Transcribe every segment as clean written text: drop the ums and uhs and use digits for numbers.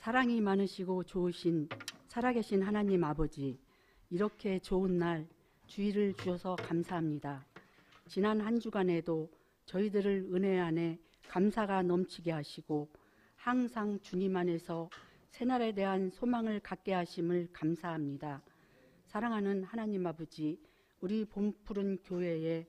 사랑이 많으시고 좋으신 살아계신 하나님 아버지, 이렇게 좋은 날 주의를 주셔서 감사합니다. 지난 한 주간에도 저희들을 은혜 안에 감사가 넘치게 하시고 항상 주님 안에서 새날에 대한 소망을 갖게 하심을 감사합니다. 사랑하는 하나님 아버지, 우리 봄푸른 교회에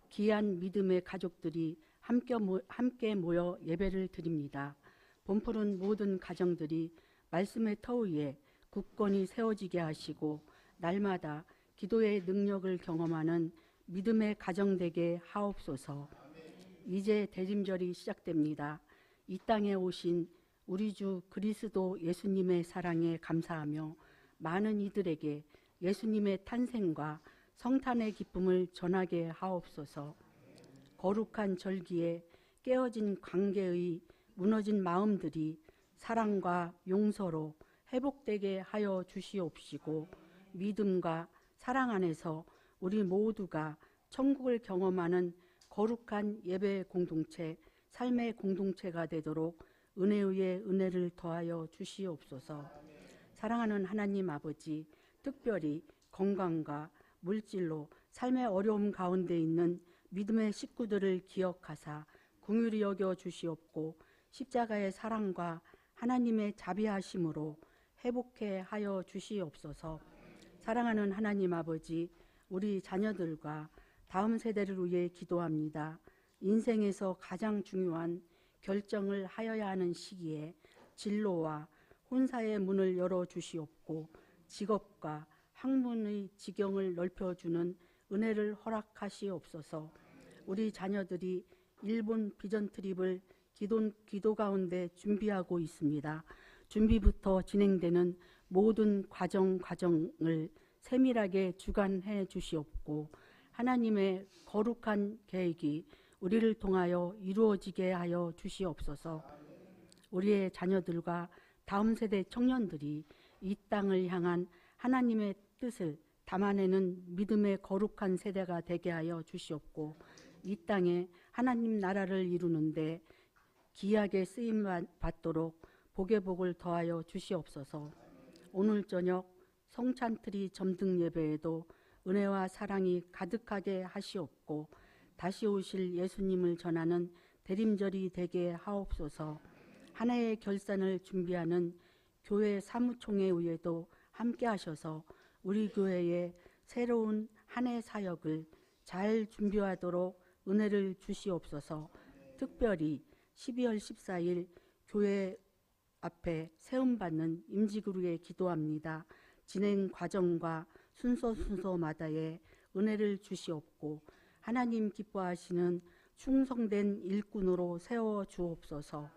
귀한 믿음의 가족들이 함께 모여 예배를 드립니다. 봄푸른 모든 가정들이 말씀의 터 위에 굳건히 세워지게 하시고 날마다 기도의 능력을 경험하는 믿음의 가정 되게 하옵소서. 이제 대림절이 시작됩니다. 이 땅에 오신 우리 주 그리스도 예수님의 사랑에 감사하며 많은 이들에게 예수님의 탄생과 성탄의 기쁨을 전하게 하옵소서. 거룩한 절기에 깨어진 관계의 무너진 마음들이 사랑과 용서로 회복되게 하여 주시옵시고, 믿음과 사랑 안에서 우리 모두가 천국을 경험하는 거룩한 예배 공동체, 삶의 공동체가 되도록 은혜 위에 은혜를 더하여 주시옵소서. 사랑하는 하나님 아버지, 특별히 건강과 물질로 삶의 어려움 가운데 있는 믿음의 식구들을 기억하사 긍휼히 여겨 주시옵고, 십자가의 사랑과 하나님의 자비하심으로 회복해 하여 주시옵소서. 사랑하는 하나님 아버지, 우리 자녀들과 다음 세대를 위해 기도합니다. 인생에서 가장 중요한 결정을 하여야 하는 시기에 진로와 혼사의 문을 열어 주시옵고, 직업과 학문의 지경을 넓혀주는 은혜를 허락하시옵소서. 우리 자녀들이 일본 비전 트립을 기도 가운데 준비하고 있습니다. 준비부터 진행되는 모든 과정을 세밀하게 주관해 주시옵고, 하나님의 거룩한 계획이 우리를 통하여 이루어지게 하여 주시옵소서. 우리의 자녀들과 다음 세대 청년들이 이 땅을 향한 하나님의 뜻을 담아내는 믿음의 거룩한 세대가 되게 하여 주시옵고, 이 땅에 하나님 나라를 이루는데 귀하게 쓰임 받도록 복의 복을 더하여 주시옵소서. 오늘 저녁 성찬트리 점등 예배에도 은혜와 사랑이 가득하게 하시옵고, 다시 오실 예수님을 전하는 대림절이 되게 하옵소서. 한 해의 결산을 준비하는 교회 사무총회 위에도 함께 하셔서 우리 교회의 새로운 한 해 사역을 잘 준비하도록 은혜를 주시옵소서. 특별히 12월 14일 교회 앞에 세움받는 임직으로에 기도합니다. 진행 과정과 순서마다의 은혜를 주시옵고, 하나님 기뻐하시는 충성된 일꾼으로 세워 주옵소서.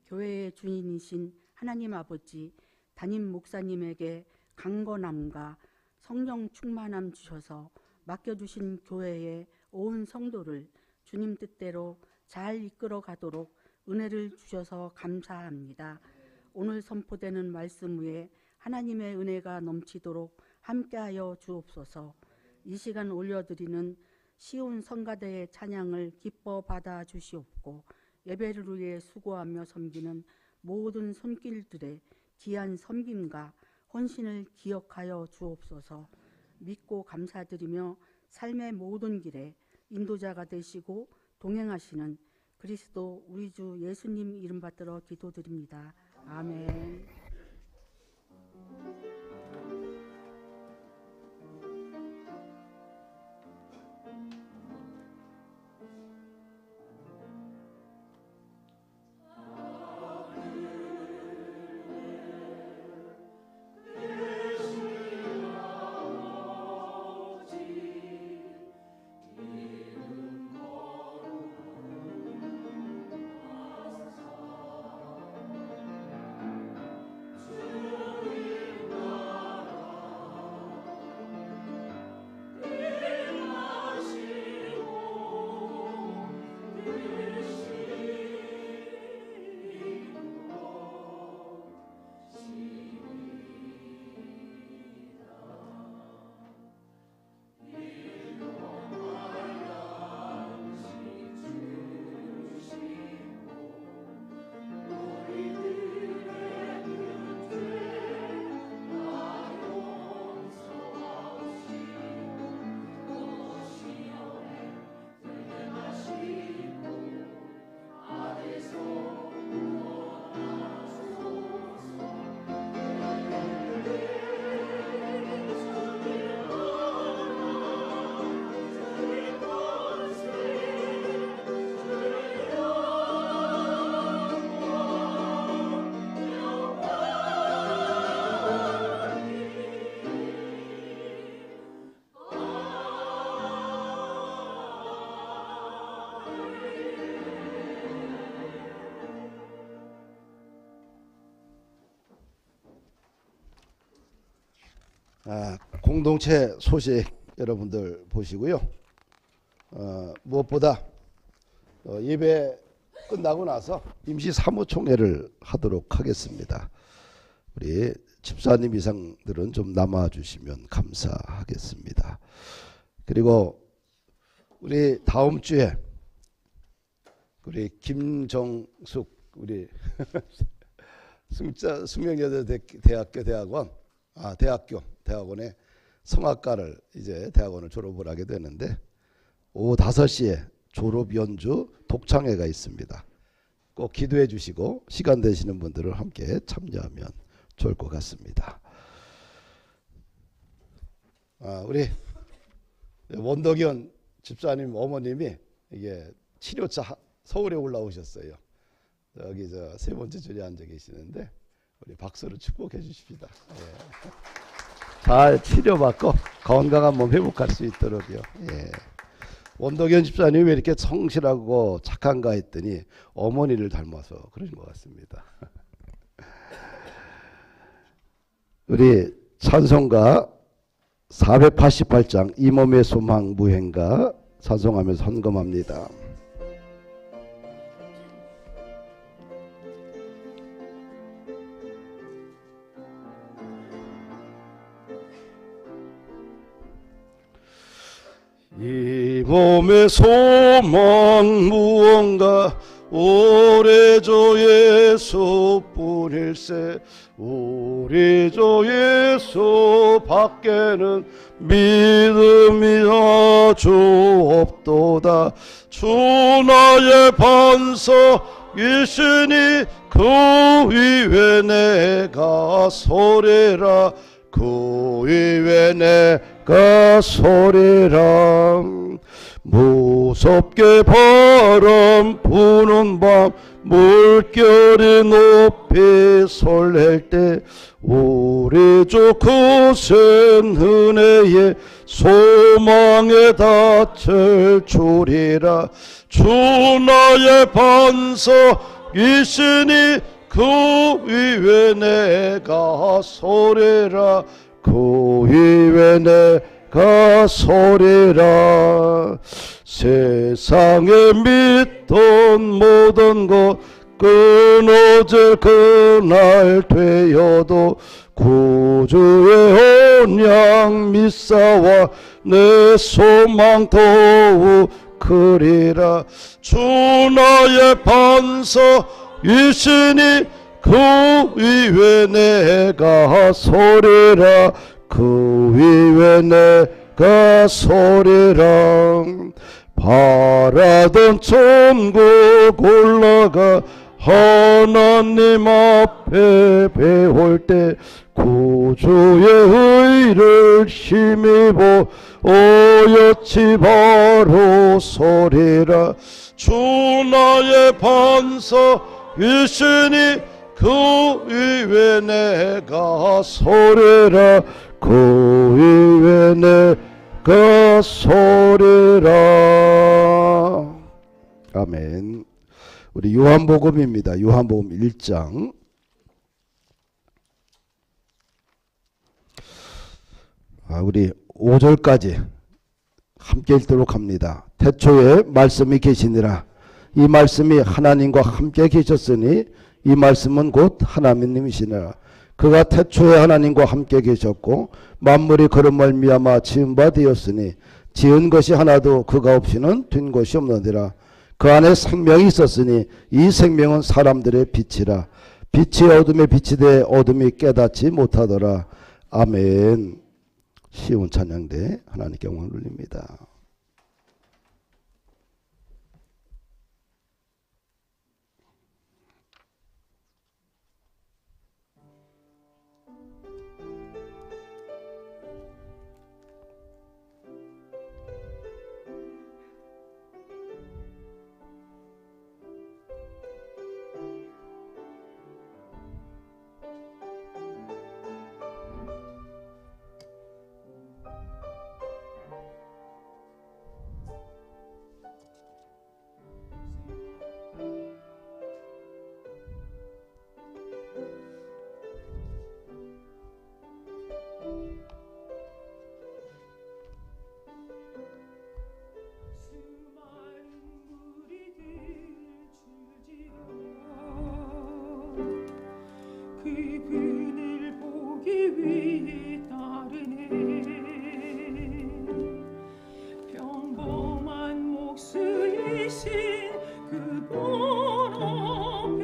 교회의 주인이신 하나님 아버지, 담임 목사님에게 강건함과 성령 충만함 주셔서 맡겨주신 교회의 온 성도를 주님 뜻대로 잘 이끌어 가도록 은혜를 주셔서 감사합니다. 오늘 선포되는 말씀 위에 하나님의 은혜가 넘치도록 함께하여 주옵소서. 이 시간 올려드리는 시온 성가대의 찬양을 기뻐 받아 주시옵고, 예배를 위해 수고하며 섬기는 모든 손길들의 귀한 섬김과 헌신을 기억하여 주옵소서. 믿고 감사드리며 삶의 모든 길에 인도자가 되시고 동행하시는 그리스도 우리 주 예수님 이름 받들어 기도드립니다. 아멘. 공동체 소식 여러분들 보시고요. 무엇보다 예배 끝나고 나서 임시 사무총회를 하도록 하겠습니다. 우리 집사님 이상들은 좀 남아주시면 감사하겠습니다. 그리고 우리 다음 주에 우리 김정숙 우리 숙명여자대학교 대학원의 성악가를 이제 대학원을 졸업을 하게 되는데 오후 5시에 졸업 연주 독창회가 있습니다. 꼭 기도해 주시고 시간 되시는 분들은 함께 참여하면 좋을 것 같습니다. 우리 원덕연 집사님 어머님이 이게 치료차 서울에 올라오셨어요. 여기 세 번째 줄에 앉아 계시는데 우리 박수로 축복해 주십시다. 예. 잘 치료받고 건강한 몸 회복할 수 있도록요. 예. 원덕연 집사님이 왜 이렇게 성실하고 착한가 했더니 어머니를 닮아서 그런 것 같습니다. 우리 찬송가 488장 이 몸의 소망 무행가 찬송하면서 헌금합니다. 이 몸의 소망 무언가 오래조 예수뿐일세 우리 조 예수 밖에는 믿음이 아주 없도다. 주 나의 반석이시니 그 위에 내가 서리라. 그 위에 내가 서리라. 무섭게 바람 부는 밤 물결이 높이 설렐 때 우리 주 크신 은혜에 소망에 닿을 줄이라. 주 나의 반석이시니 그 위에 내가 서리라. 그 위에 내가 서리라. 세상에 믿던 모든 것 끊어질 그날 되어도 구주의 언약 믿사와 내 소망 더욱 크리라. 주 나의 반석이시니 그 위에 내가 서리라. 그 위에 내가 서리라. 바라던 천국 올라가 하나님 앞에 배울 때 구주의 의를 힘입어 어여치 바로 서리라. 주 나의 반석이시니 그 위에 내가 서리라. 그 위에 내가 서리라. 아멘. 우리 요한복음입니다. 요한복음 1장 우리 5절까지 함께 읽도록 합니다. 태초에 말씀이 계시니라. 이 말씀이 하나님과 함께 계셨으니 이 말씀은 곧 하나님이시니라. 그가 태초에 하나님과 함께 계셨고 만물이 그로 말미암아 지은 바 되었으니 지은 것이 하나도 그가 없이는 된 것이 없느니라. 그 안에 생명이 있었으니 이 생명은 사람들의 빛이라. 빛이 어둠에 비치되 어둠이 깨닫지 못하더라. 아멘. 시온 찬양대 하나님께 영광을 돌립니다. 되신 그분 앞에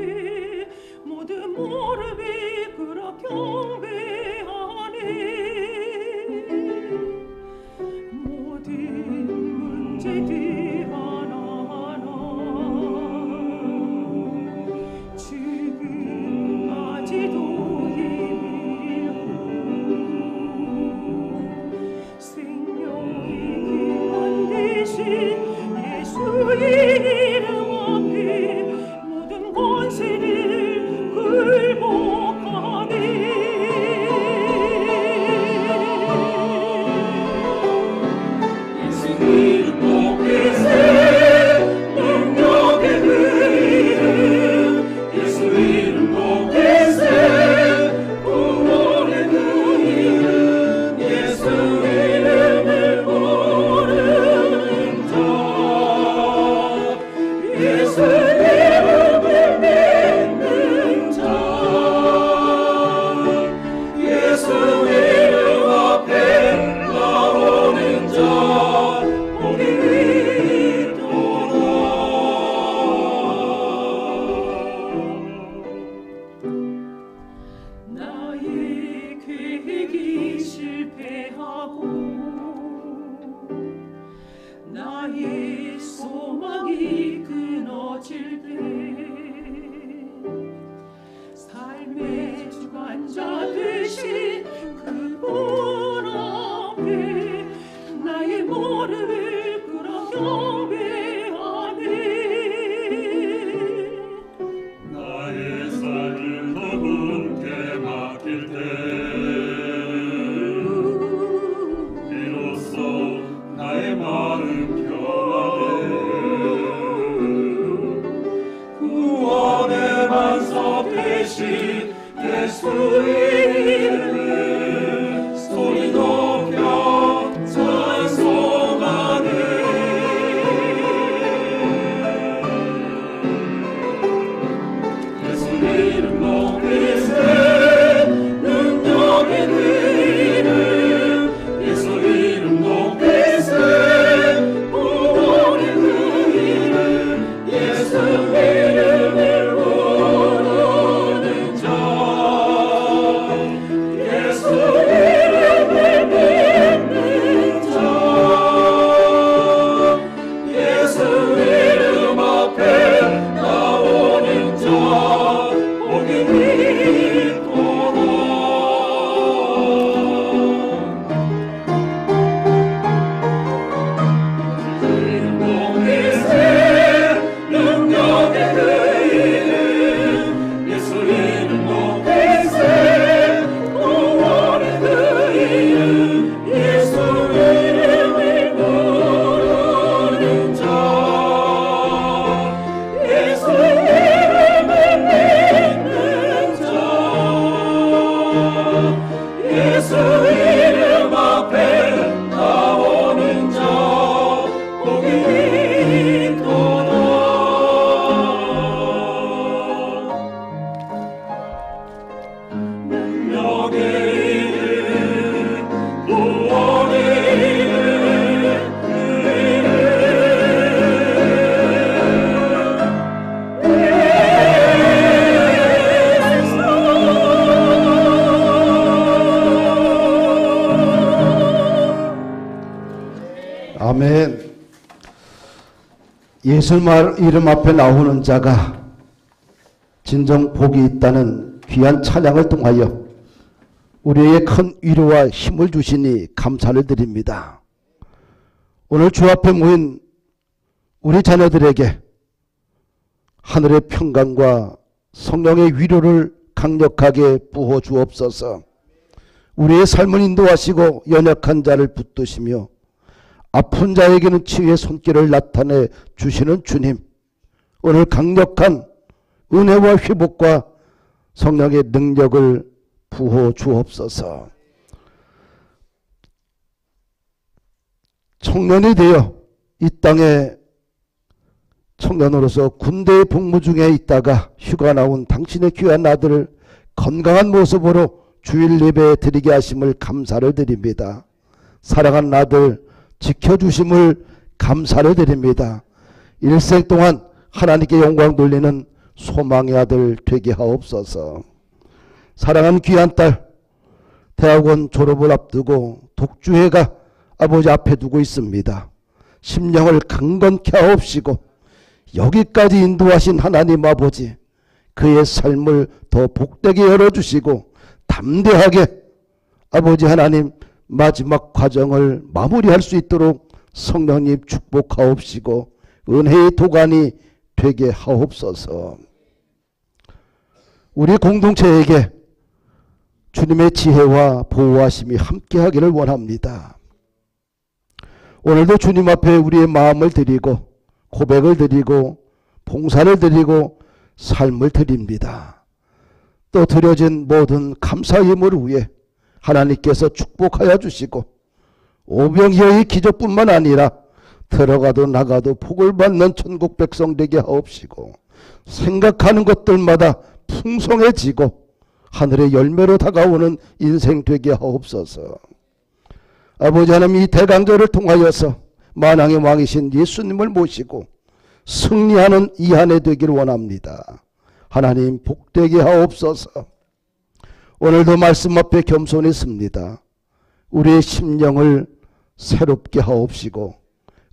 모든 무릎이 꿇어 경배하네. 모든 문제들 하나하나 지금까지도 예비하고 생명이 기원 되신 예수의 이름 앞에 모든 권세를 굴복하네. 예수 이름 높이세 능력의 그 이름 예수 이름 높이세 구원의 그 이름 예수 이름을 모르는 자 예수 이름을 믿는 자 예수 이름 앞에 나오는 자 복이 있도다. 나의 계획이 실패하고 나의 소망이 끊어질 때 삶의 주관자 되신 그분 앞에 나의 무릎을 꿇어 경배하네. 나의 삶을 그분께 맡길 때 비로소 나의 마음 평안해. 구원의 반석 되신 예수의 이름을 소리 높여 찬송하네. 예수 이름 높이세 능력의 그 이름 예수 이름 높이세 구원의 그 이름 예수 이름을 모르는 자 예수 이름을 믿는 자 예수 이름 앞에 나오는 자 복이 있도다. 이름 높이세 능력의 그 이름 예수 이름 높이세 구원의 그 이름 예수 이름을 모르는 자 예수 이름을 믿는 자 예수 이름 앞에 나오는 자 복이 있도다. 능력의 이름 구원의 이름 그 아멘. 예수 이름 앞에 나오는 자가 진정 복이 있다는 귀한 찬양을 통하여 우리에게 큰 위로와 힘을 주시니 감사를 드립니다. 오늘 주 앞에 모인 우리 자녀들에게 하늘의 평강과 성령의 위로를 강력하게 부어 주옵소서. 우리의 삶을 인도하시고 연약한 자를 붙드시며 아픈 자에게는 치유의 손길을 나타내 주시는 주님, 오늘 강력한 은혜와 회복과 성령의 능력을 부어 주옵소서. 청년이 되어 이 땅에 청년으로서 군대의 복무 중에 있다가 휴가 나온 당신의 귀한 아들을 건강한 모습으로 주일 예배에 드리게 하심을 감사를 드립니다. 사랑하는 아들 지켜주심을 감사를 드립니다. 일생 동안 하나님께 영광 돌리는 소망의 아들 되게 하옵소서. 사랑하는 귀한 딸, 대학원 졸업을 앞두고 독주회가 아버지 앞에 두고 있습니다. 심령을 강건케 하옵시고 여기까지 인도하신 하나님 아버지, 그의 삶을 더 복되게 열어주시고 담대하게 아버지 하나님 마지막 과정을 마무리할 수 있도록 성령님 축복하옵시고 은혜의 도가니 되게 하옵소서. 우리 공동체에게 주님의 지혜와 보호하심이 함께하기를 원합니다. 오늘도 주님 앞에 우리의 마음을 드리고 고백을 드리고 봉사를 드리고 삶을 드립니다. 또 드려진 모든 감사 예물을 위해 하나님께서 축복하여 주시고 오병이어의 기적뿐만 아니라 들어가도 나가도 복을 받는 천국 백성 되게 하옵시고 생각하는 것들마다 풍성해지고 하늘의 열매로 다가오는 인생 되게 하옵소서. 아버지 하나님, 이 대강절을 통하여서 만왕의 왕이신 예수님을 모시고 승리하는 이 한 해 되기를 원합니다. 하나님 복되게 하옵소서. 오늘도 말씀 앞에 겸손히 씁니다. 우리의 심령을 새롭게 하옵시고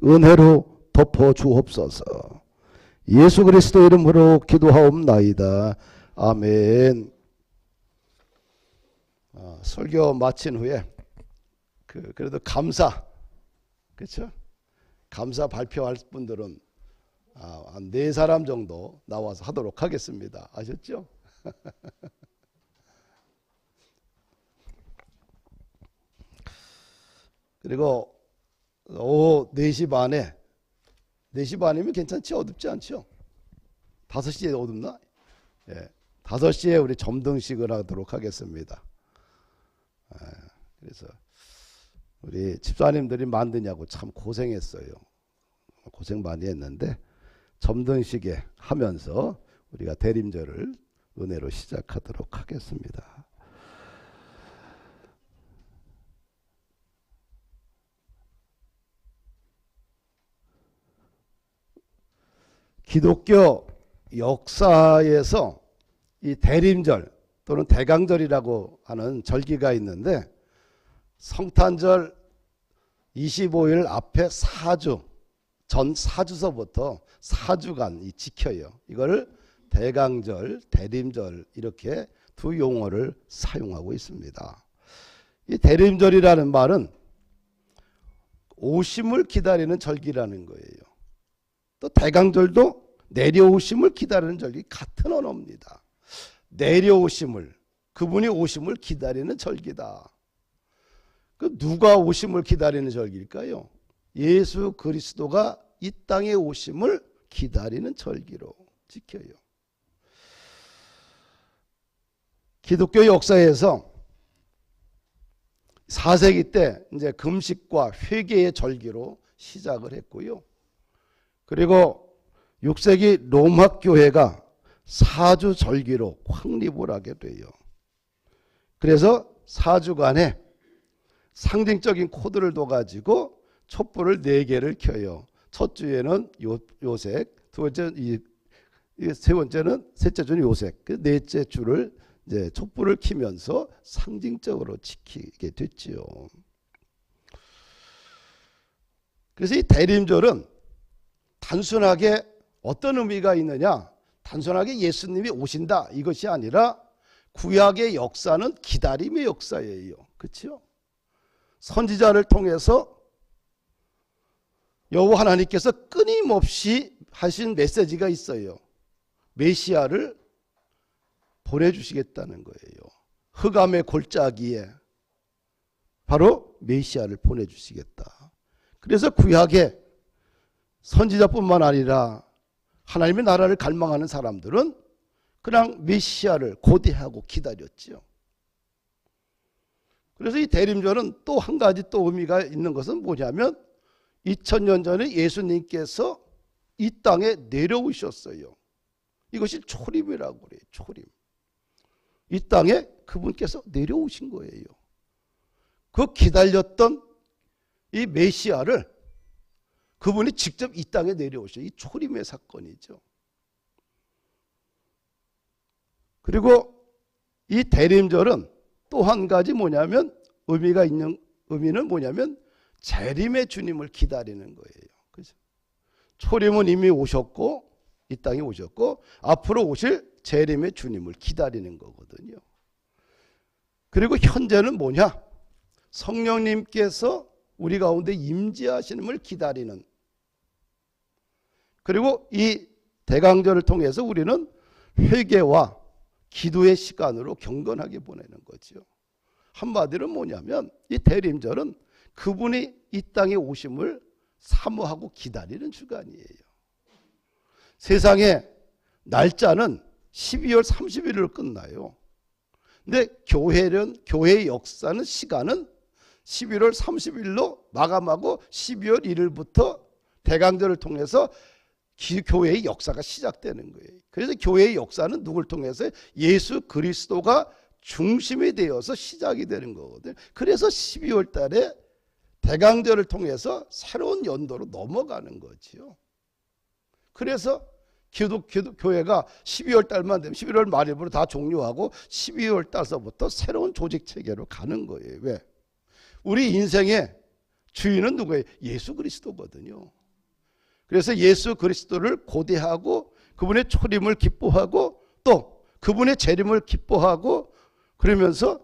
은혜로 덮어 주옵소서. 예수 그리스도 이름으로 기도하옵나이다. 아멘. 설교 마친 후에 그래도 감사, 그렇죠? 감사 발표할 분들은 한 4사람 정도 나와서 하도록 하겠습니다. 아셨죠? 그리고 오후 4시 반에, 4시 반이면 괜찮지? 어둡지 않죠? 5시에 어둡나? 예, 5시에 우리 점등식을 하도록 하겠습니다. 그래서 우리 집사님들이 만드냐고 참 고생했어요. 고생 많이 했는데 점등식에 하면서 우리가 대림절을 은혜로 시작하도록 하겠습니다. 기독교 역사에서 이 대림절 또는 대강절이라고 하는 절기가 있는데 성탄절 25일 앞에 4주, 전 4주서부터 4주간 지켜요. 이걸 대강절, 대림절 이렇게 두 용어를 사용하고 있습니다. 이 대림절이라는 말은 오심을 기다리는 절기라는 거예요. 또 대강절도 내려오심을 기다리는 절기, 같은 언어입니다. 내려오심을, 그분이 오심을 기다리는 절기다. 그 누가 오심을 기다리는 절기일까요? 예수 그리스도가 이 땅에 오심을 기다리는 절기로 지켜요. 기독교 역사에서 4세기 때 이제 금식과 회개의 절기로 시작을 했고요. 그리고 6세기 로마 교회가 4주 절기로 확립을 하게 돼요. 그래서 4주간에 상징적인 코드를 둬가지고 촛불을 4개를 켜요. 첫 주에는 요색, 세 번째는 셋째 주는 요색, 그 넷째 주를 이제 촛불을 켜면서 상징적으로 지키게 됐지요. 그래서 이 대림절은 단순하게 어떤 의미가 있느냐, 단순하게 예수님이 오신다 이것이 아니라 구약의 역사는 기다림의 역사예요. 그렇죠? 선지자를 통해서 여호와 하나님께서 끊임없이 하신 메시지가 있어요. 메시아를 보내주시겠다는 거예요. 흑암의 골짜기에 바로 메시아를 보내주시겠다. 그래서 구약의 선지자뿐만 아니라 하나님의 나라를 갈망하는 사람들은 그냥 메시아를 고대하고 기다렸죠. 그래서 이 대림절은 또 한 가지 또 의미가 있는 것은 뭐냐면 2000년 전에 예수님께서 이 땅에 내려오셨어요. 이것이 초림이라고 그래요. 초림. 이 땅에 그분께서 내려오신 거예요. 그 기다렸던 이 메시아를 그분이 직접 이 땅에 내려오셔. 이 초림의 사건이죠. 그리고 이 대림절은 또 한 가지 뭐냐면 의미는 뭐냐면 재림의 주님을 기다리는 거예요. 그죠? 초림은 이미 오셨고 이 땅에 오셨고 앞으로 오실 재림의 주님을 기다리는 거거든요. 그리고 현재는 뭐냐? 성령님께서 우리 가운데 임재하시는을 기다리는, 그리고 이 대강절을 통해서 우리는 회개와 기도의 시간으로 경건하게 보내는 거죠. 한마디로 뭐냐면 이 대림절은 그분이 이 땅에 오심을 사모하고 기다리는 주간이에요. 세상의 날짜는 12월 31일로 끝나요. 근데 교회의 역사는, 시간은 11월 30일로 마감하고 12월 1일부터 대강절을 통해서 교회의 역사가 시작되는 거예요. 그래서 교회의 역사는 누굴 통해서? 예수 그리스도가 중심이 되어서 시작이 되는 거거든요. 그래서 12월 달에 대강절을 통해서 새로운 연도로 넘어가는 거지요. 그래서 교회가 12월 달만 되면 11월 말일부터 다 종료하고 12월 달서부터 새로운 조직 체계로 가는 거예요. 왜? 우리 인생의 주인은 누구예요? 예수 그리스도거든요. 그래서 예수 그리스도를 고대하고 그분의 초림을 기뻐하고 또 그분의 재림을 기뻐하고 그러면서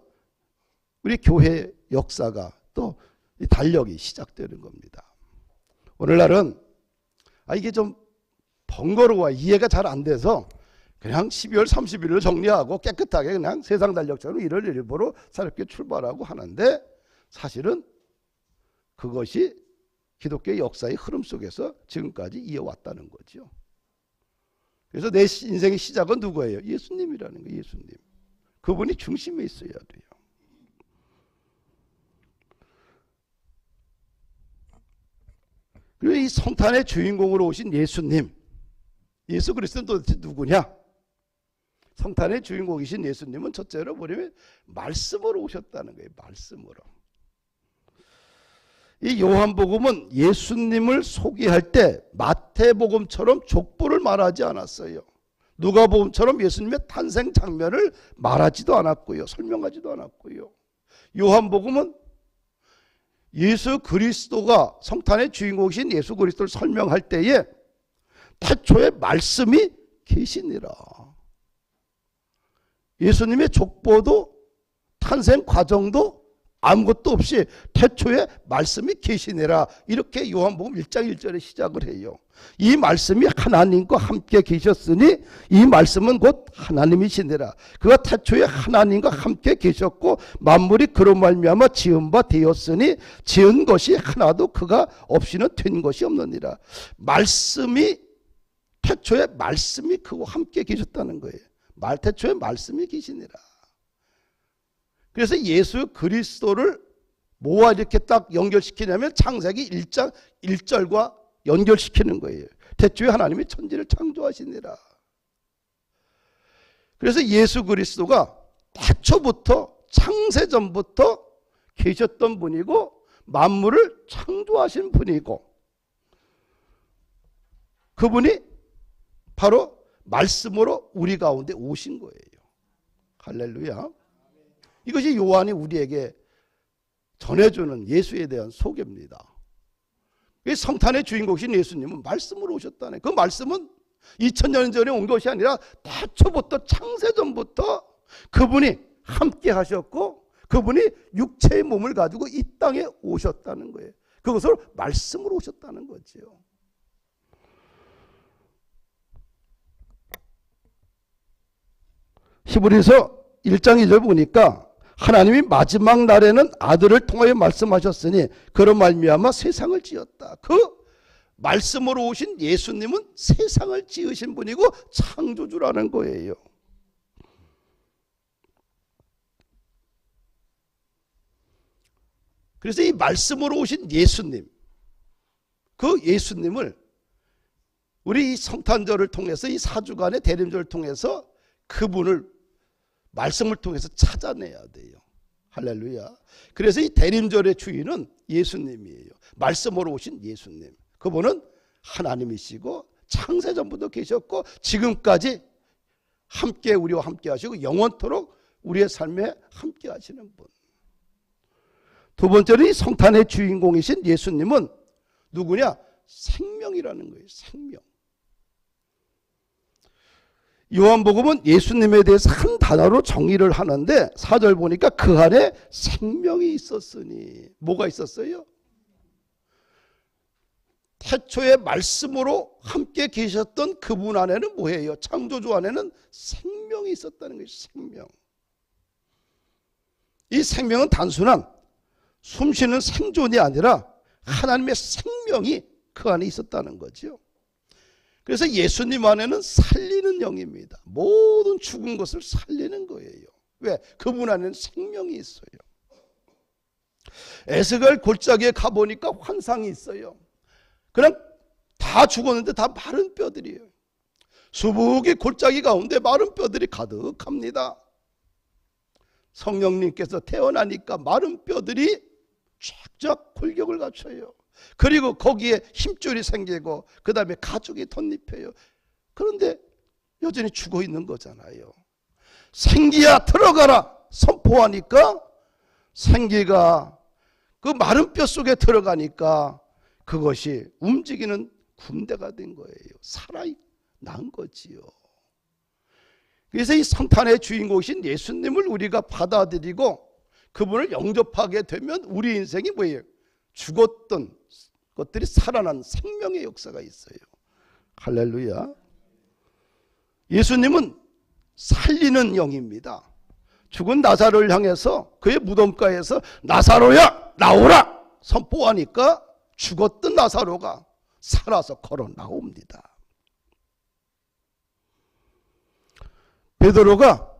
우리 교회 역사가 또 달력이 시작되는 겁니다. 오늘날은 이게 좀 번거로워, 이해가 잘 안 돼서 그냥 12월 30일을 정리하고 깨끗하게 그냥 세상 달력처럼 1월 1일부로 새롭게 출발하고 하는데, 사실은 그것이 기독교의 역사의 흐름 속에서 지금까지 이어왔다는 거죠. 그래서 내 인생의 시작은 누구예요? 예수님이라는 거예요. 예수님. 그분이 중심에 있어야 돼요. 그리고 이 성탄의 주인공으로 오신 예수님, 예수 그리스도는 도대체 누구냐? 성탄의 주인공이신 예수님은 첫째로 보려면 말씀으로 오셨다는 거예요. 말씀으로. 이 요한복음은 예수님을 소개할 때 마태복음처럼 족보를 말하지 않았어요. 누가복음처럼 예수님의 탄생 장면을 말하지도 않았고요. 설명하지도 않았고요. 요한복음은 예수 그리스도가, 성탄의 주인공이신 예수 그리스도를 설명할 때에 태초에 말씀이 계시니라. 예수님의 족보도 탄생 과정도 아무것도 없이 태초에 말씀이 계시니라, 이렇게 요한복음 1장 1절에 시작을 해요. 이 말씀이 하나님과 함께 계셨으니 이 말씀은 곧 하나님이시니라. 그가 태초에 하나님과 함께 계셨고 만물이 그로 말미암아 지은 바 되었으니 지은 것이 하나도 그가 없이는 된 것이 없느니라. 말씀이, 태초에 말씀이 그와 함께 계셨다는 거예요. 태초에 말씀이 계시니라. 그래서 예수 그리스도를 뭐와 이렇게 딱 연결시키냐면 창세기 1장 1절과 연결시키는 거예요. 태초에 하나님이 천지를 창조하시니라. 그래서 예수 그리스도가 태초부터, 창세전부터 계셨던 분이고 만물을 창조하신 분이고, 그분이 바로 말씀으로 우리 가운데 오신 거예요. 할렐루야. 이것이 요한이 우리에게 전해주는 예수에 대한 소개입니다. 성탄의 주인공이신 예수님은 말씀으로 오셨다네. 그 말씀은 2000년 전에 온 것이 아니라 태초부터, 창세전부터 그분이 함께 하셨고 그분이 육체의 몸을 가지고 이 땅에 오셨다는 거예요. 그것을 말씀으로 오셨다는 거죠. 히브리서 1장 2절 보니까 하나님이 마지막 날에는 아들을 통하여 말씀하셨으니 그로 말미암아 세상을 지었다. 그 말씀으로 오신 예수님은 세상을 지으신 분이고 창조주라는 거예요. 그래서 이 말씀으로 오신 예수님, 그 예수님을 우리 이 성탄절을 통해서, 이 4주간의 대림절을 통해서 그분을 말씀을 통해서 찾아내야 돼요. 할렐루야. 그래서 이 대림절의 주인은 예수님이에요. 말씀으로 오신 예수님. 그분은 하나님이시고 창세전부터 계셨고 지금까지 함께 우리와 함께 하시고 영원토록 우리의 삶에 함께 하시는 분. 두 번째로 이 성탄의 주인공이신 예수님은 누구냐? 생명이라는 거예요. 생명. 요한복음은 예수님에 대해서 한 단어로 정의를 하는데 4절 보니까 그 안에 생명이 있었으니. 뭐가 있었어요? 태초에 말씀으로 함께 계셨던 그분 안에는 뭐예요? 창조주 안에는 생명이 있었다는 거예요. 생명. 이 생명은 단순한 숨쉬는 생존이 아니라 하나님의 생명이 그 안에 있었다는 거죠. 그래서 예수님 안에는 살리는 영입니다. 모든 죽은 것을 살리는 거예요. 왜? 그분 안에는 생명이 있어요. 에스겔 골짜기에 가보니까 환상이 있어요. 그냥 다 죽었는데 다 마른 뼈들이에요. 수북이 골짜기 가운데 마른 뼈들이 가득합니다. 성령님께서 태어나니까 마른 뼈들이 쫙쫙 골격을 갖춰요. 그리고 거기에 힘줄이 생기고 그 다음에 가죽이 덧입혀요. 그런데 여전히 죽어 있는 거잖아요. 생기야 들어가라 선포하니까 생기가 그 마른 뼈 속에 들어가니까 그것이 움직이는 군대가 된 거예요. 살아난 거지요. 그래서 이 성탄의 주인공이신 예수님을 우리가 받아들이고 그분을 영접하게 되면 우리 인생이 뭐예요? 죽었던 것들이 살아난 생명의 역사가 있어요. 할렐루야. 예수님은 살리는 영입니다. 죽은 나사로를 향해서 그의 무덤가에서 나사로야 나오라 선포하니까 죽었던 나사로가 살아서 걸어 나옵니다. 베드로가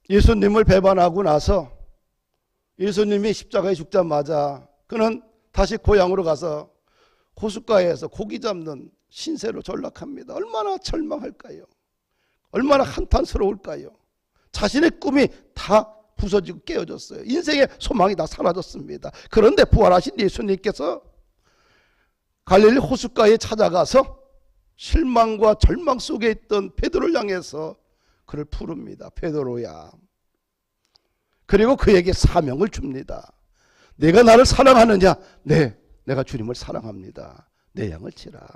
예수님을 배반하고 나서 예수님이 십자가에 죽자마자 그는 다시 고향으로 가서 호숫가에서 고기 잡는 신세로 전락합니다. 얼마나 절망할까요? 얼마나 한탄스러울까요? 자신의 꿈이 다 부서지고 깨어졌어요. 인생의 소망이 다 사라졌습니다. 그런데 부활하신 예수님께서 갈릴리 호숫가에 찾아가서 실망과 절망 속에 있던 베드로를 향해서 그를 부릅니다. 베드로야. 그리고 그에게 사명을 줍니다. 내가 나를 사랑하느냐? 네, 내가 주님을 사랑합니다. 내 양을 치라.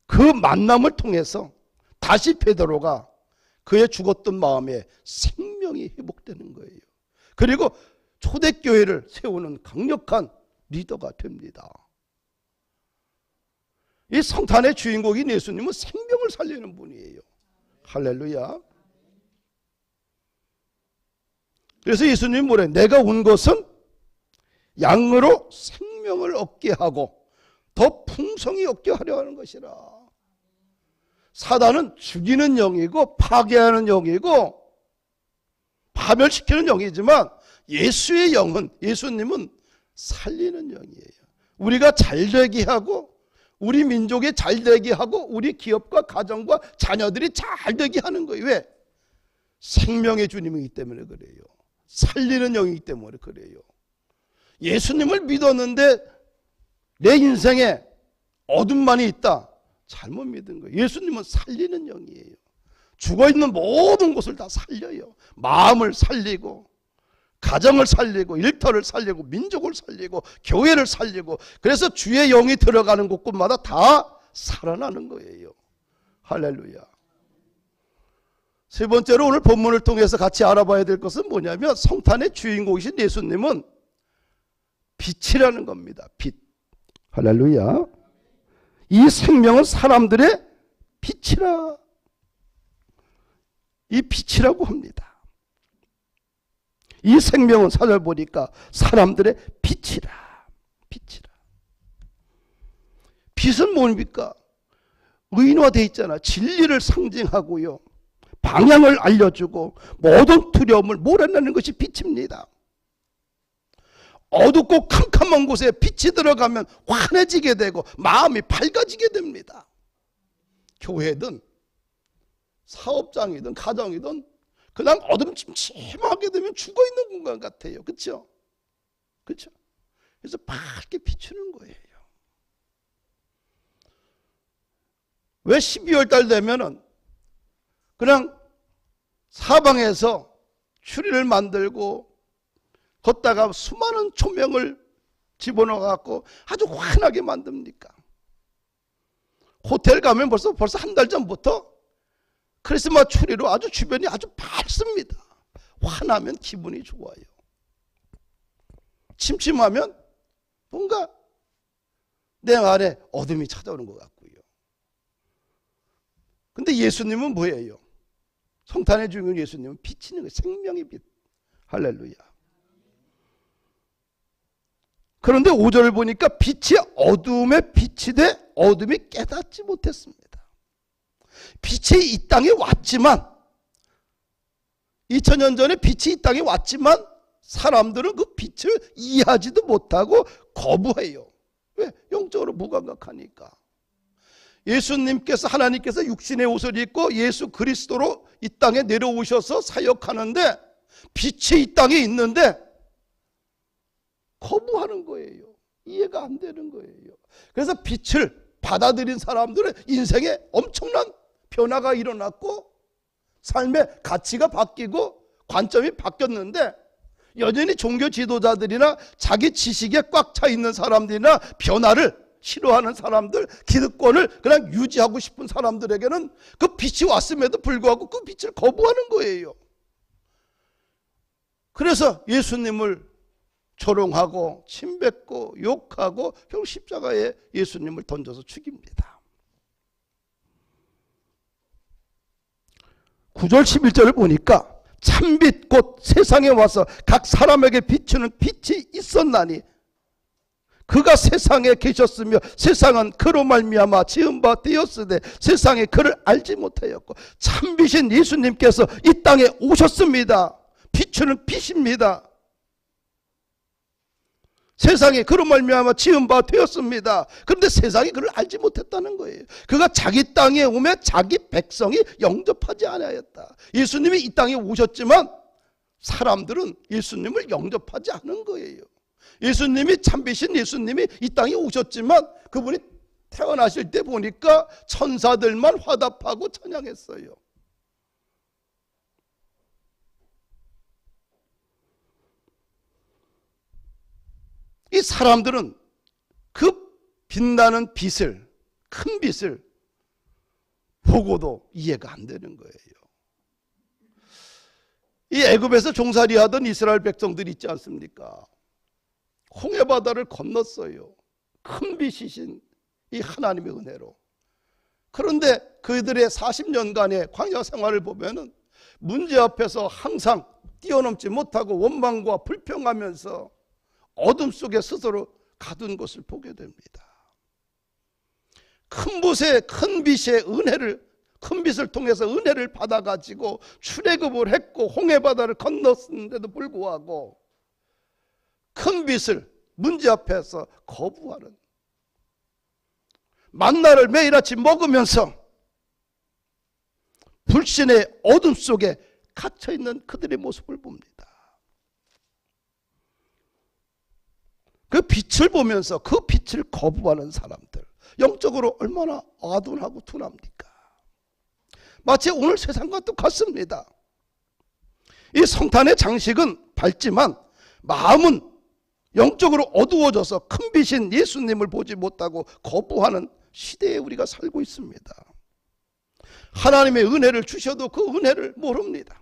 그 만남을 통해서 다시 베드로가 그의 죽었던 마음에 생명이 회복되는 거예요. 그리고 초대교회를 세우는 강력한 리더가 됩니다. 이 성탄의 주인공인 예수님은 생명을 살리는 분이에요. 할렐루야. 그래서 예수님이 뭐래요? 내가 온 것은 양으로 생명을 얻게 하고 더 풍성히 얻게 하려 하는 것이라. 사단은 죽이는 영이고 파괴하는 영이고 파멸시키는 영이지만 예수의 영은, 예수님은 살리는 영이에요. 우리가 잘되게 하고 우리 민족이 잘되게 하고 우리 기업과 가정과 자녀들이 잘되게 하는 거예요. 왜? 생명의 주님이기 때문에 그래요. 살리는 영이기 때문에 그래요. 예수님을 믿었는데 내 인생에 어둠만이 있다. 잘못 믿은 거예요. 예수님은 살리는 영이에요. 죽어있는 모든 것을 다 살려요. 마음을 살리고 가정을 살리고 일터를 살리고 민족을 살리고 교회를 살리고 그래서 주의 영이 들어가는 곳곳마다 다 살아나는 거예요. 할렐루야. 세 번째로 오늘 본문을 통해서 같이 알아봐야 될 것은 뭐냐면 성탄의 주인공이신 예수님은 빛이라는 겁니다. 빛. 할렐루야. 이 생명은 사람들의 빛이라. 이 빛이라고 합니다. 이 생명은 사절 보니까 사람들의 빛이라. 빛이라. 빛은 뭡니까? 의인화되어 있잖아. 진리를 상징하고요. 방향을 알려주고 모든 두려움을 몰아내는 것이 빛입니다. 어둡고 캄캄한 곳에 빛이 들어가면 환해지게 되고 마음이 밝아지게 됩니다. 교회든 사업장이든 가정이든 그냥 어둠침침하게 되면 죽어있는 공간 같아요. 그렇죠? 그렇죠? 그래서 밝게 비추는 거예요. 왜 12월 달 되면은 그냥 사방에서 추리를 만들고 걷다가 수많은 조명을 집어넣어 갖고 아주 환하게 만듭니까? 호텔 가면 벌써 한 달 전부터 크리스마스 추리로 아주 주변이 아주 밝습니다. 환하면 기분이 좋아요. 침침하면 뭔가 내 안에 어둠이 찾아오는 것 같고요. 근데 예수님은 뭐예요? 성탄의 주인공 예수님은 빛이는 거예요. 생명의 빛. 할렐루야. 그런데 5절을 보니까 빛이 어둠에 빛이 돼 어둠이 깨닫지 못했습니다. 빛이 이 땅에 왔지만 2000년 전에 빛이 이 땅에 왔지만 사람들은 그 빛을 이해하지도 못하고 거부해요. 왜? 영적으로 무감각하니까. 예수님께서 하나님께서 육신의 옷을 입고 예수 그리스도로 이 땅에 내려오셔서 사역하는데 빛이 이 땅에 있는데 거부하는 거예요. 이해가 안 되는 거예요. 그래서 빛을 받아들인 사람들은 인생에 엄청난 변화가 일어났고 삶의 가치가 바뀌고 관점이 바뀌었는데 여전히 종교 지도자들이나 자기 지식에 꽉 차 있는 사람들이나 변화를 싫어하는 사람들, 기득권을 그냥 유지하고 싶은 사람들에게는 그 빛이 왔음에도 불구하고 그 빛을 거부하는 거예요. 그래서 예수님을 조롱하고 침뱉고 욕하고 결국 십자가에 예수님을 던져서 죽입니다. 9절 11절을 보니까 참빛 곧 세상에 와서 각 사람에게 비추는 빛이 있었나니 그가 세상에 계셨으며 세상은 그로 말미암아 지은 바 되었으되 세상에 그를 알지 못하였고 참빛인 예수님께서 이 땅에 오셨습니다. 비추는 빛입니다. 세상에 그로 말미암아 지은 바 되었습니다. 그런데 세상이 그를 알지 못했다는 거예요. 그가 자기 땅에 오면 자기 백성이 영접하지 않았다. 예수님이 이 땅에 오셨지만 사람들은 예수님을 영접하지 않은 거예요. 예수님이 참빛인 예수님이 이 땅에 오셨지만 그분이 태어나실 때 보니까 천사들만 화답하고 찬양했어요. 이 사람들은 그 빛나는 빛을, 큰 빛을 보고도 이해가 안 되는 거예요. 이 애굽에서 종살이 하던 이스라엘 백성들이 있지 않습니까? 홍해바다를 건넜어요. 큰 빛이신 이 하나님의 은혜로. 그런데 그들의 40년간의 광야 생활을 보면은 문제 앞에서 항상 뛰어넘지 못하고 원망과 불평하면서 어둠 속에 스스로 가둔 것을 보게 됩니다. 큰 빛의 은혜를, 큰 빛을 통해서 은혜를 받아가지고 출애굽을 했고 홍해바다를 건넜는데도 불구하고 큰 빛을 문제 앞에서 거부하는, 만나를 매일 아침 먹으면서 불신의 어둠 속에 갇혀있는 그들의 모습을 봅니다. 그 빛을 보면서 그 빛을 거부하는 사람들, 영적으로 얼마나 아둔하고 둔합니까? 마치 오늘 세상과 똑같습니다. 이 성탄의 장식은 밝지만 마음은 영적으로 어두워져서 큰 빛인 예수님을 보지 못하고 거부하는 시대에 우리가 살고 있습니다. 하나님의 은혜를 주셔도 그 은혜를 모릅니다.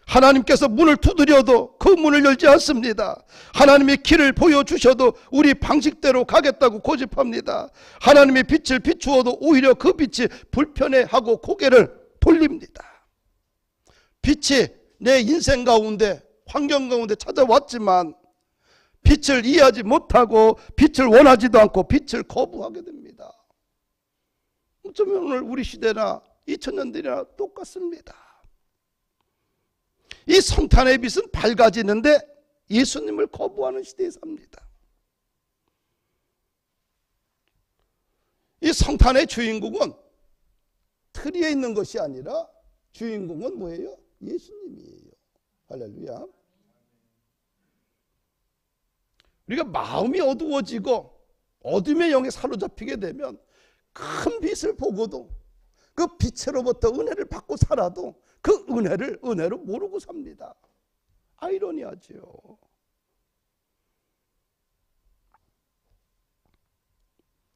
하나님께서 문을 두드려도 그 문을 열지 않습니다. 하나님의 길을 보여주셔도 우리 방식대로 가겠다고 고집합니다. 하나님의 빛을 비추어도 오히려 그 빛이 불편해하고 고개를 돌립니다. 빛이 내 인생 가운데, 환경 가운데 찾아왔지만 빛을 이해하지 못하고 빛을 원하지도 않고 빛을 거부하게 됩니다. 어쩌면 오늘 우리 시대나 2000년대나 똑같습니다. 이 성탄의 빛은 밝아지는데 예수님을 거부하는 시대에 삽니다. 이 성탄의 주인공은 트리에 있는 것이 아니라 주인공은 뭐예요? 예수님이에요. 할렐루야. 우리가 마음이 어두워지고 어둠의 영에 사로잡히게 되면 큰 빛을 보고도 그 빛으로부터 은혜를 받고 살아도 그 은혜를 은혜로 모르고 삽니다. 아이러니하지요.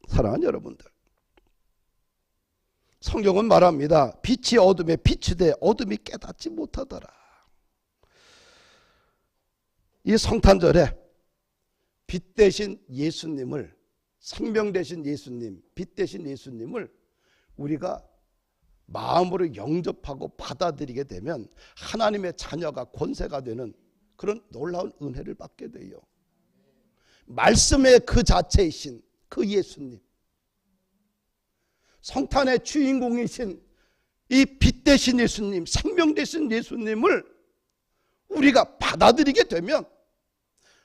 사랑하는 여러분들, 성경은 말합니다. 빛이 어둠에 비추되 어둠이 깨닫지 못하더라. 이 성탄절에 빛 대신 예수님을, 생명 대신 예수님, 빛 대신 예수님을 우리가 마음으로 영접하고 받아들이게 되면 하나님의 자녀가 권세가 되는 그런 놀라운 은혜를 받게 돼요. 말씀의 그 자체이신 그 예수님, 성탄의 주인공이신 이 빛 대신 예수님, 생명 대신 예수님을 우리가 받아들이게 되면,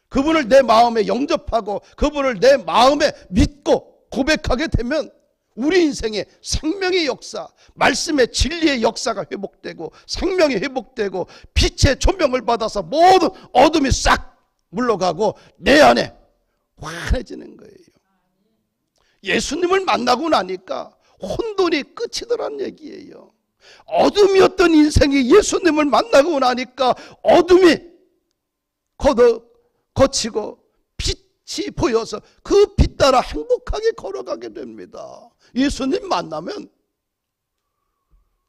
그분을 내 마음에 영접하고 그분을 내 마음에 믿고 고백하게 되면 우리 인생에 생명의 역사, 말씀의 진리의 역사가 회복되고 생명이 회복되고 빛의 조명을 받아서 모든 어둠이 싹 물러가고 내 안에 환해지는 거예요. 예수님을 만나고 나니까 혼돈이 끝이더란 얘기예요. 어둠이었던 인생이 예수님을 만나고 나니까 어둠이 거치고 빛이 보여서 그 빛 따라 행복하게 걸어가게 됩니다. 예수님 만나면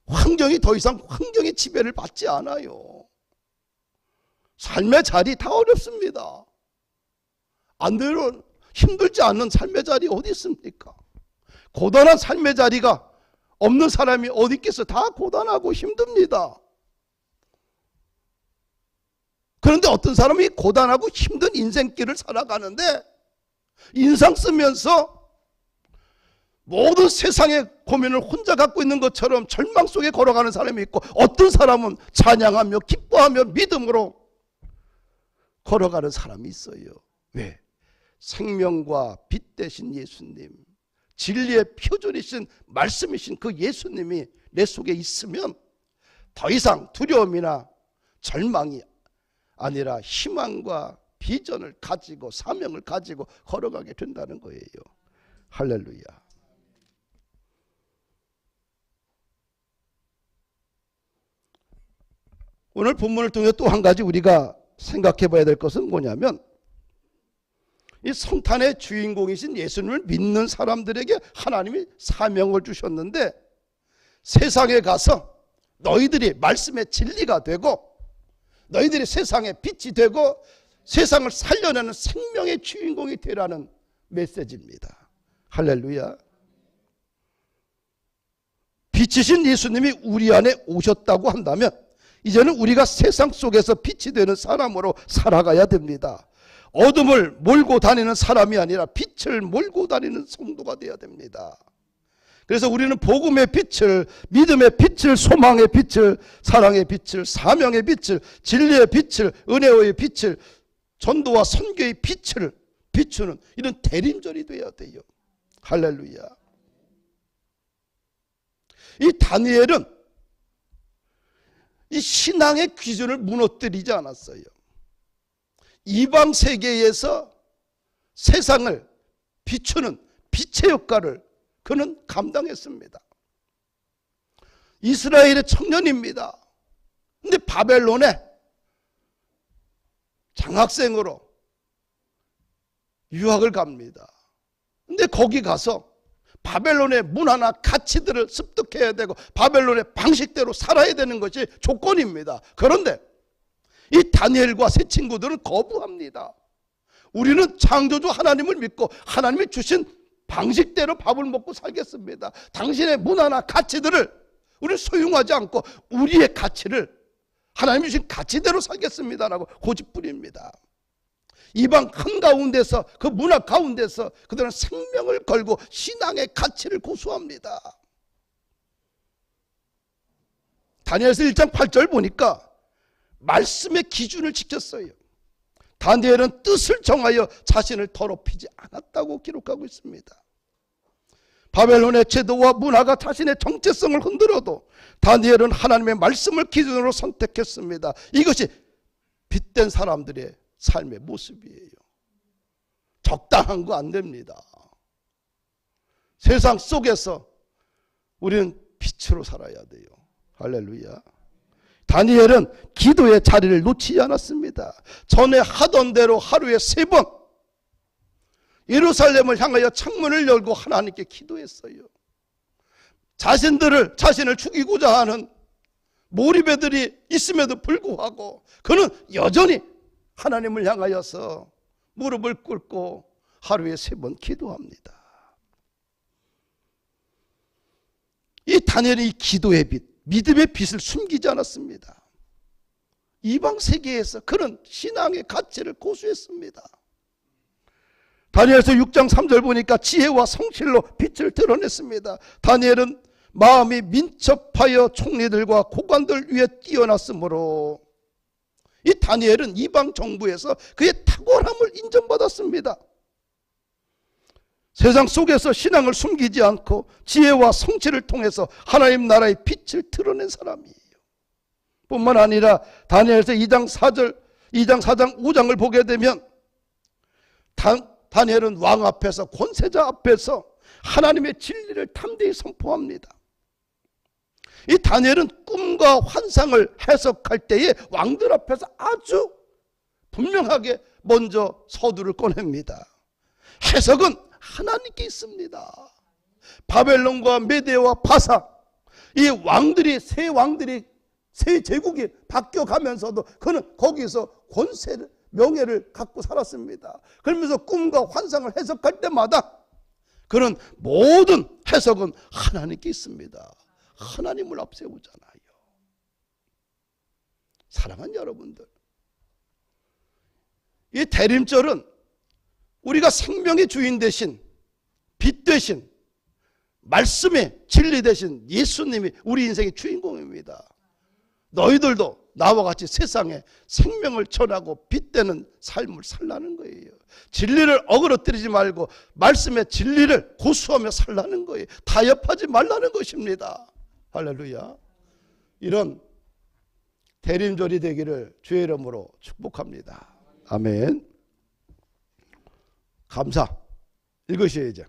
환경이 더 이상 환경의 지배를 받지 않아요. 삶의 자리 다 어렵습니다. 안 되면 힘들지 않는 삶의 자리 어디 있습니까? 고단한 삶의 자리가 없는 사람이 어디 있겠어요? 다 고단하고 힘듭니다. 그런데 어떤 사람이 고단하고 힘든 인생길을 살아가는데 인상 쓰면서 모든 세상의 고민을 혼자 갖고 있는 것처럼 절망 속에 걸어가는 사람이 있고, 어떤 사람은 찬양하며 기뻐하며 믿음으로 걸어가는 사람이 있어요. 왜? 생명과 빛 대신 예수님, 진리의 표준이신 말씀이신 그 예수님이 내 속에 있으면 더 이상 두려움이나 절망이 아니라 희망과 비전을 가지고 사명을 가지고 걸어가게 된다는 거예요. 할렐루야. 오늘 본문을 통해 또 한 가지 우리가 생각해 봐야 될 것은 뭐냐면, 이 성탄의 주인공이신 예수님을 믿는 사람들에게 하나님이 사명을 주셨는데, 세상에 가서 너희들이 말씀의 진리가 되고 너희들이 세상의 빛이 되고 세상을 살려내는 생명의 주인공이 되라는 메시지입니다. 할렐루야. 빛이신 예수님이 우리 안에 오셨다고 한다면 이제는 우리가 세상 속에서 빛이 되는 사람으로 살아가야 됩니다. 어둠을 몰고 다니는 사람이 아니라 빛을 몰고 다니는 성도가 되어야 됩니다. 그래서 우리는 복음의 빛을, 믿음의 빛을, 소망의 빛을, 사랑의 빛을, 사명의 빛을, 진리의 빛을, 은혜의 빛을, 전도와 선교의 빛을 비추는 이런 대림절이 되어야 돼요. 할렐루야. 이 다니엘은 이 신앙의 기준을 무너뜨리지 않았어요. 이방 세계에서 세상을 비추는 빛의 역할을 그는 감당했습니다. 이스라엘의 청년입니다. 근데 바벨론에 장학생으로 유학을 갑니다. 근데 거기 가서 바벨론의 문화나 가치들을 습득해야 되고 바벨론의 방식대로 살아야 되는 것이 조건입니다. 그런데 이 다니엘과 세 친구들은 거부합니다. 우리는 창조주 하나님을 믿고 하나님이 주신 방식대로 밥을 먹고 살겠습니다. 당신의 문화나 가치들을 우리는 소용하지 않고 우리의 가치를 하나님이 주신 가치대로 살겠습니다라고 고집부립니다. 이방 한가운데서 그 문화 가운데서 그들은 생명을 걸고 신앙의 가치를 고수합니다. 다니엘서 1장 8절 보니까 말씀의 기준을 지켰어요. 다니엘은 뜻을 정하여 자신을 더럽히지 않았다고 기록하고 있습니다. 바벨론의 제도와 문화가 자신의 정체성을 흔들어도 다니엘은 하나님의 말씀을 기준으로 선택했습니다. 이것이 빛된 사람들의 삶의 모습이에요. 적당한 거 안 됩니다. 세상 속에서 우리는 빛으로 살아야 돼요. 할렐루야. 다니엘은 기도의 자리를 놓치지 않았습니다. 전에 하던 대로 하루에 3번 예루살렘을 향하여 창문을 열고 하나님께 기도했어요. 자신을 죽이고자 하는 몰입애들이 있음에도 불구하고 그는 여전히 하나님을 향하여서 무릎을 꿇고 하루에 3번 기도합니다. 이 다니엘이 이 기도의 빛, 믿음의 빛을 숨기지 않았습니다. 이방 세계에서 그는 신앙의 가치를 고수했습니다. 다니엘서 6장 3절 보니까 지혜와 성실로 빛을 드러냈습니다. 다니엘은 마음이 민첩하여 총리들과 고관들 위에 뛰어났으므로 이 다니엘은 이방 정부에서 그의 탁월함을 인정받았습니다. 세상 속에서 신앙을 숨기지 않고 지혜와 성실을 통해서 하나님 나라의 빛을 드러낸 사람이에요. 뿐만 아니라 다니엘서 2장 4절, 2장 4장 5장을 보게 되면 다니엘은 왕 앞에서 권세자 앞에서 하나님의 진리를 담대히 선포합니다. 이 다니엘은 꿈과 환상을 해석할 때에 왕들 앞에서 아주 분명하게 먼저 서두를 꺼냅니다. 해석은 하나님께 있습니다. 바벨론과 메대와 바사, 이 왕들이 세 제국이 바뀌어가면서도 그는 거기서 권세를 명예를 갖고 살았습니다. 그러면서 꿈과 환상을 해석할 때마다 그는 모든 해석은 하나님께 있습니다. 하나님을 앞세우잖아요. 사랑하는 여러분들, 이 대림절은 우리가 생명의 주인 되신, 빛 되신, 말씀의 진리 되신 예수님이 우리 인생의 주인공입니다. 너희들도 나와 같이 세상에 생명을 전하고 빛되는 삶을 살라는 거예요. 진리를 어그러뜨리지 말고 말씀의 진리를 고수하며 살라는 거예요. 타협하지 말라는 것입니다. 할렐루야. 이런 대림절이 되기를 주의 이름으로 축복합니다. 아멘. 감사. 읽으셔야죠.